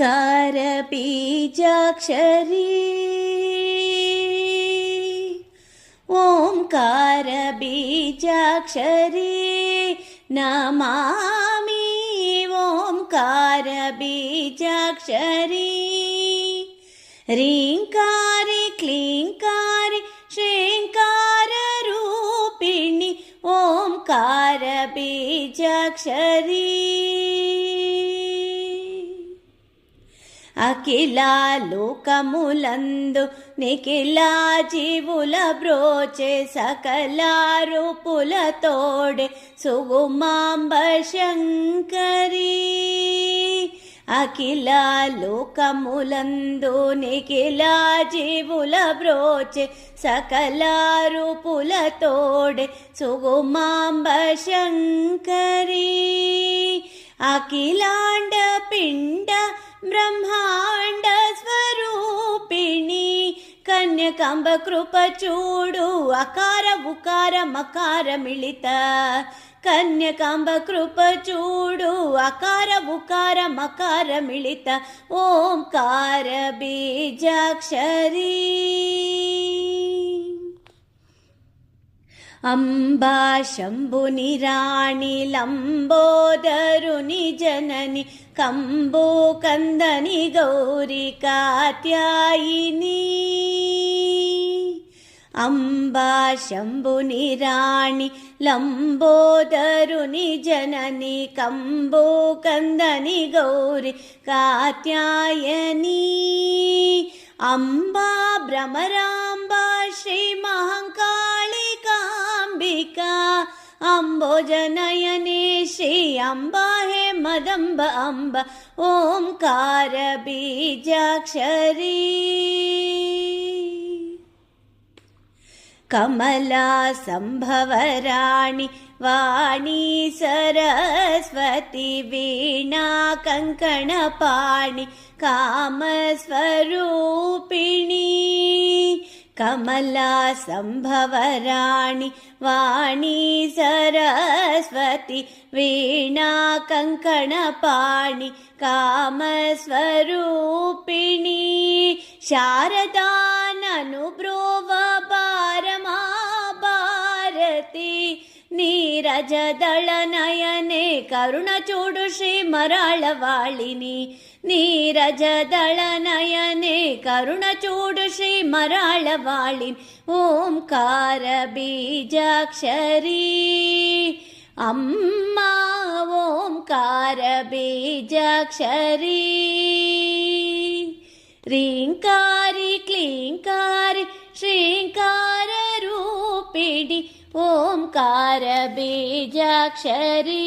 ಓಂಕಾರ ಬೀಜಾಕ್ಷರಿ ಓಂಕಾರ ಬೀಜಾಕ್ಷರಿ ನಮಾಮಿ ಓಂಕಾರ ಬೀಜಾಕ್ಷರಿ ರೀಂಕಾರಿ ಕ್ಲೀಂಕಾರಿ ಶ್ರೀಂಕಾರ ರೂಪಿಣಿ ಓಂಕಾರ ಬೀಜಾಕ್ಷರಿ అఖిల లోకములందు నిఖిల జీవుల బ్రోచే సకల రూపుల తోడే సుగుమాంబ శంకరి అఖిల లోకములందు నిఖిల జీవుల బ్రోచే సకల రూపుల తోడే సుగుమాంబ శంకరి అఖిలాండ పిండ ಬ್ರಹ್ಮಾಂಡ ಸ್ವರೂಪಿಣಿ ಕನ್ಯಕಾಂಬ ಕೃಪ ಚೂಡು ಅಕಾರ ಉಕಾರ ಮಕಾರ ಮಿಳಿತ ಕನ್ಯಕಾಂಬ ಕೃಪ ಚೂಡು ಅಕಾರ ಉಕಾರ ಮಕಾರ ಮಿಳಿತ ಓಂಕಾರ ಬೀಜಾಕ್ಷರಿ ಅಂಬಾ ಶಂಭುನಿ ರಾಣಿ ಲಂಬೋದರುನಿ ಜನನಿ ಕಂಬೋ ಕಂದನಿ ಗೌರಿ ಕಾತ್ಯಾಯಿನಿ ಅಂಬಾ ಶಂಭುನಿ ರಾಣಿ ಲಂಬೋದರುನಿ ಜನನಿ ಕಂಬೋ ಕಂದನಿ ಗೌರಿ ಕಾತ್ಯಾಯನಿ ಅಂಬಾ ಭ್ರಮರಾಂಬಾ ಶ್ರೀ ಮಹಾಕಾಳಿಕಾಂಬಿಕಾ ಅಂಬೋಜನಯನೇ ಶ್ರೀ ಅಂಬಾ ಹೇ ಮದಂಬ ಅಂಬ ಓಂಕಾರ ಬೀಜಾಕ್ಷರಿ ಕಮಲಾ ಸಂಭವರಾಣಿ ವಾಣಿ ಸರಸ್ವತಿ ವೀಣಾ ಕಂಕಣ ಪಾಣಿ ಕಾಮಸ್ವರೂಪಿಣಿ ಕಮಲಾ ಸಂಭವರಾಣಿ ವಾಣಿ ಸರಸ್ವತಿ ವೀಣಾ ಕಂಕಣ ಪಾಣಿ ಕಾಮಸ್ವರೂಪಿಣಿ ಶಾರದಾ ನನು ಬ್ರೋವ ಬಾರಮಾ ಭಾರತಿ ನೀರಜದಳ ನಯನೆ ಕರುಣ ಚೂಡು ಶ್ರೀ ಮರಾಳವಾಳಿನಿ ನೀರಜದಳ ನಯನೆ ಕರುಣ ಚೂಡು ಶ್ರೀ ಮರಾಳವಾಳಿನಿ ಓಂಕಾರ ಬೀಜಾಕ್ಷರಿ ಅಮ್ಮ ಓಂಕಾರ ಬೀಜಾಕ್ಷರಿ ರೀಂಕಾರಿ ಕ್ಲೀಂಕಾರಿ ಶ್ರೀಂಕಾರ ರೂಪಿಣಿ ಓಂಕಾರ ಬೀಜಾಕ್ಷರಿ